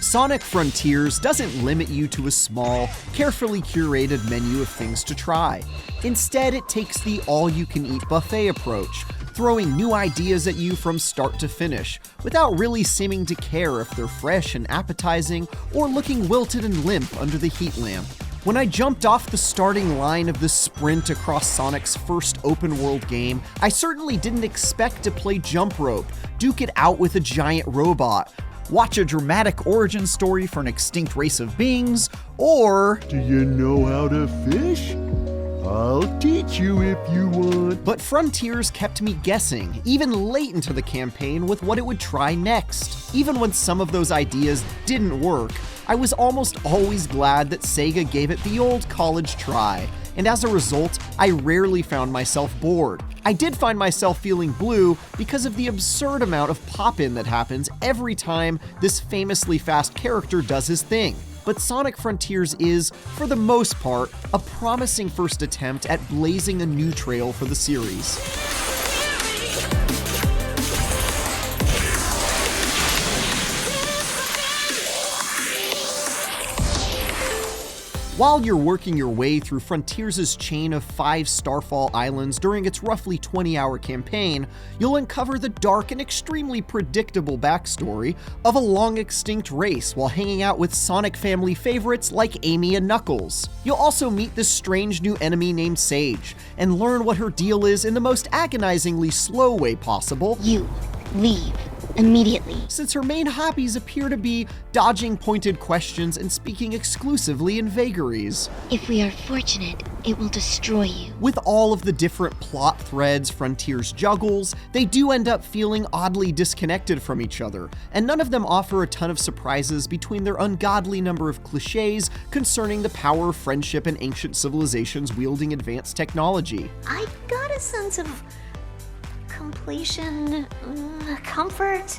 Sonic Frontiers doesn't limit you to a small, carefully curated menu of things to try. Instead, it takes the all-you-can-eat buffet approach, throwing new ideas at you from start to finish, without really seeming to care if they're fresh and appetizing or looking wilted and limp under the heat lamp. When I jumped off the starting line of the sprint across Sonic's first open-world game, I certainly didn't expect to play jump rope, duke it out with a giant robot, watch a dramatic origin story for an extinct race of beings, or do you know how to fish? I'll teach you if you want. But Frontiers kept me guessing, even late into the campaign, with what it would try next. Even when some of those ideas didn't work, I was almost always glad that Sega gave it the old college try, and as a result, I rarely found myself bored. I did find myself feeling blue because of the absurd amount of pop-in that happens every time this famously fast character does his thing. But Sonic Frontiers is, for the most part, a promising first attempt at blazing a new trail for the series. While you're working your way through Frontiers' chain of 5 Starfall Islands during its roughly 20-hour campaign, you'll uncover the dark and extremely predictable backstory of a long-extinct race while hanging out with Sonic family favorites like Amy and Knuckles. You'll also meet this strange new enemy named Sage, and learn what her deal is in the most agonizingly slow way possible. You leave immediately. Since her main hobbies appear to be dodging pointed questions and speaking exclusively in vagaries. If we are fortunate, it will destroy you. With all of the different plot threads Frontiers juggles, they do end up feeling oddly disconnected from each other, and none of them offer a ton of surprises between their ungodly number of cliches concerning the power of friendship and ancient civilizations wielding advanced technology. I got a sense of completion, comfort.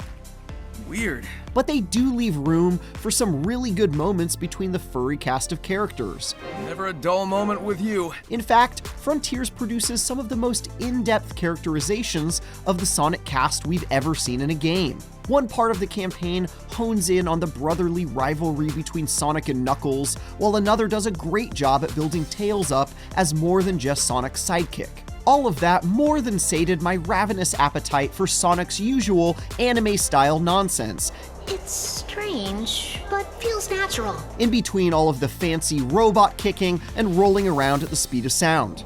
Weird. But they do leave room for some really good moments between the furry cast of characters. Never a dull moment with you. In fact, Frontiers produces some of the most in-depth characterizations of the Sonic cast we've ever seen in a game. One part of the campaign hones in on the brotherly rivalry between Sonic and Knuckles, while another does a great job at building Tails up as more than just Sonic's sidekick. All of that more than sated my ravenous appetite for Sonic's usual anime-style nonsense. It's strange, but feels natural. In between all of the fancy robot kicking and rolling around at the speed of sound.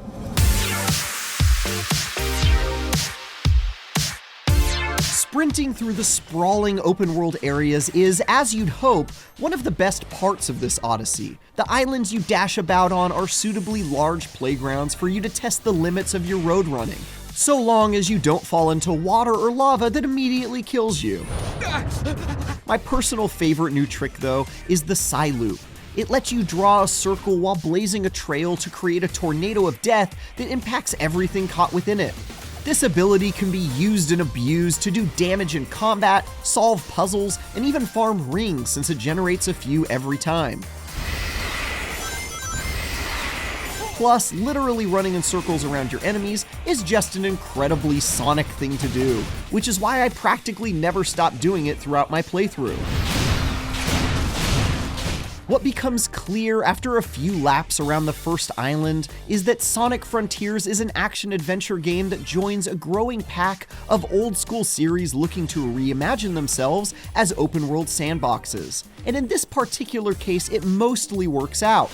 Sprinting through the sprawling open-world areas is, as you'd hope, one of the best parts of this odyssey. The islands you dash about on are suitably large playgrounds for you to test the limits of your road running, so long as you don't fall into water or lava that immediately kills you. My personal favorite new trick, though, is the Psy Loop. It lets you draw a circle while blazing a trail to create a tornado of death that impacts everything caught within it. This ability can be used and abused to do damage in combat, solve puzzles, and even farm rings since it generates a few every time. Plus, literally running in circles around your enemies is just an incredibly Sonic thing to do, which is why I practically never stopped doing it throughout my playthrough. What becomes clear after a few laps around the first island is that Sonic Frontiers is an action-adventure game that joins a growing pack of old-school series looking to reimagine themselves as open-world sandboxes. And in this particular case, it mostly works out.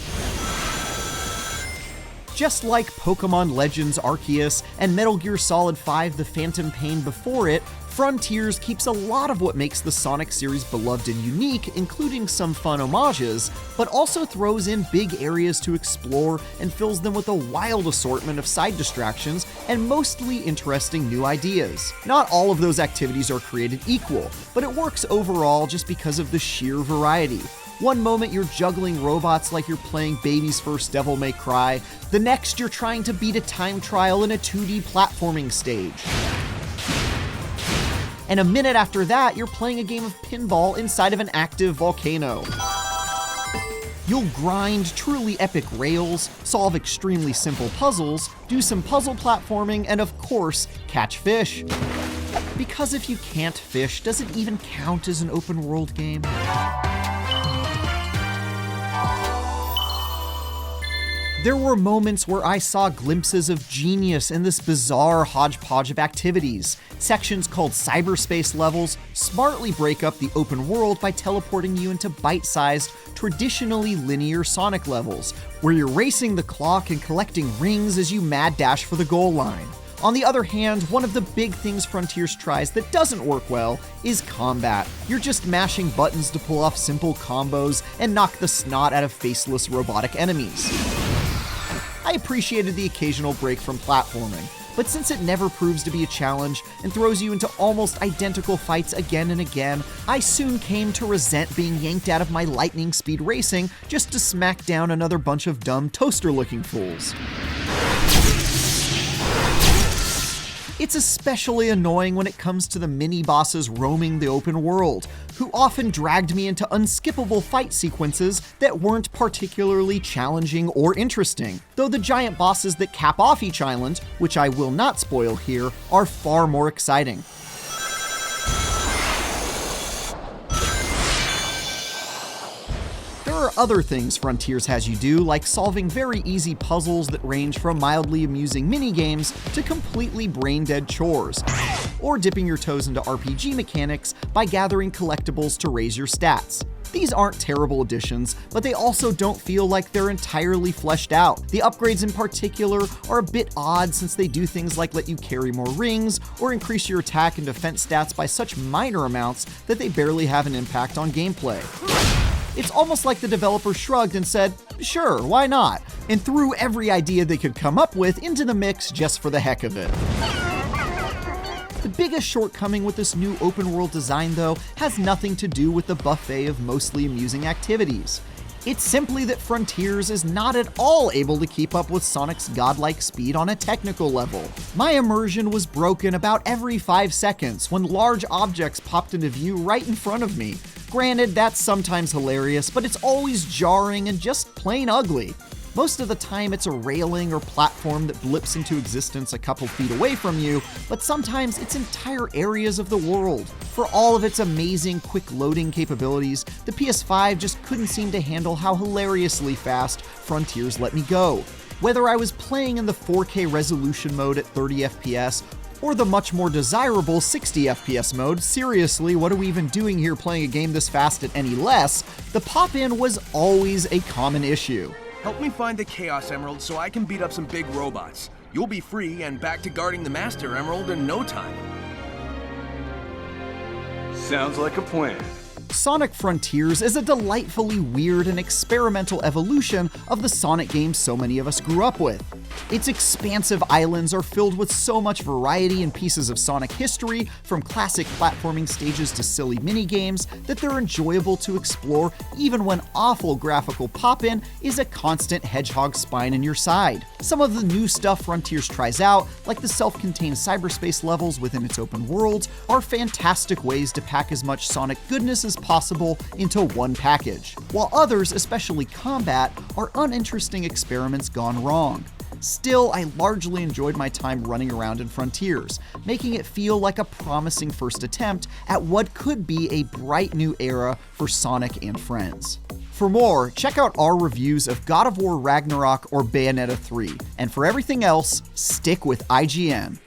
Just like Pokémon Legends Arceus and Metal Gear Solid 5 The Phantom Pain before it, Frontiers keeps a lot of what makes the Sonic series beloved and unique, including some fun homages, but also throws in big areas to explore and fills them with a wild assortment of side distractions and mostly interesting new ideas. Not all of those activities are created equal, but it works overall just because of the sheer variety. One moment you're juggling robots like you're playing Baby's first Devil May Cry, the next you're trying to beat a time trial in a 2D platforming stage. And a minute after that, you're playing a game of pinball inside of an active volcano. You'll grind truly epic rails, solve extremely simple puzzles, do some puzzle platforming, and of course, catch fish. Because if you can't fish, does it even count as an open world game? There were moments where I saw glimpses of genius in this bizarre hodgepodge of activities. Sections called cyberspace levels smartly break up the open world by teleporting you into bite-sized, traditionally linear Sonic levels, where you're racing the clock and collecting rings as you mad dash for the goal line. On the other hand, one of the big things Frontiers tries that doesn't work well is combat. You're just mashing buttons to pull off simple combos and knock the snot out of faceless robotic enemies. I appreciated the occasional break from platforming, but since it never proves to be a challenge and throws you into almost identical fights again and again, I soon came to resent being yanked out of my lightning speed racing just to smack down another bunch of dumb toaster-looking fools. It's especially annoying when it comes to the mini-bosses roaming the open world, who often dragged me into unskippable fight sequences that weren't particularly challenging or interesting, though the giant bosses that cap off each island, which I will not spoil here, are far more exciting. There are other things Frontiers has you do, like solving very easy puzzles that range from mildly amusing minigames to completely brain-dead chores, or dipping your toes into RPG mechanics by gathering collectibles to raise your stats. These aren't terrible additions, but they also don't feel like they're entirely fleshed out. The upgrades in particular are a bit odd since they do things like let you carry more rings or increase your attack and defense stats by such minor amounts that they barely have an impact on gameplay. It's almost like the developer shrugged and said, sure, why not? And threw every idea they could come up with into the mix just for the heck of it. The biggest shortcoming with this new open world design, though, has nothing to do with the buffet of mostly amusing activities. It's simply that Frontiers is not at all able to keep up with Sonic's godlike speed on a technical level. My immersion was broken about every 5 seconds when large objects popped into view right in front of me. Granted, that's sometimes hilarious, but it's always jarring and just plain ugly. Most of the time it's a railing or platform that blips into existence a couple feet away from you, but sometimes it's entire areas of the world. For all of its amazing quick loading capabilities, the PS5 just couldn't seem to handle how hilariously fast Frontiers let me go. Whether I was playing in the 4K resolution mode at 30 FPS, or the much more desirable 60 FPS mode, seriously, what are we even doing here playing a game this fast at any less? The pop-in was always a common issue. Help me find the Chaos Emerald so I can beat up some big robots. You'll be free and back to guarding the Master Emerald in no time. Sounds like a plan. Sonic Frontiers is a delightfully weird and experimental evolution of the Sonic games so many of us grew up with. Its expansive islands are filled with so much variety and pieces of Sonic history, from classic platforming stages to silly minigames, that they're enjoyable to explore even when awful graphical pop-in is a constant Hedgehog spine in your side. Some of the new stuff Frontiers tries out, like the self-contained cyberspace levels within its open worlds, are fantastic ways to pack as much Sonic goodness as possible into one package, while others, especially combat, are uninteresting experiments gone wrong. Still, I largely enjoyed my time running around in Frontiers, making it feel like a promising first attempt at what could be a bright new era for Sonic and friends. For more, check out our reviews of God of War Ragnarok or Bayonetta 3, and for everything else, stick with IGN.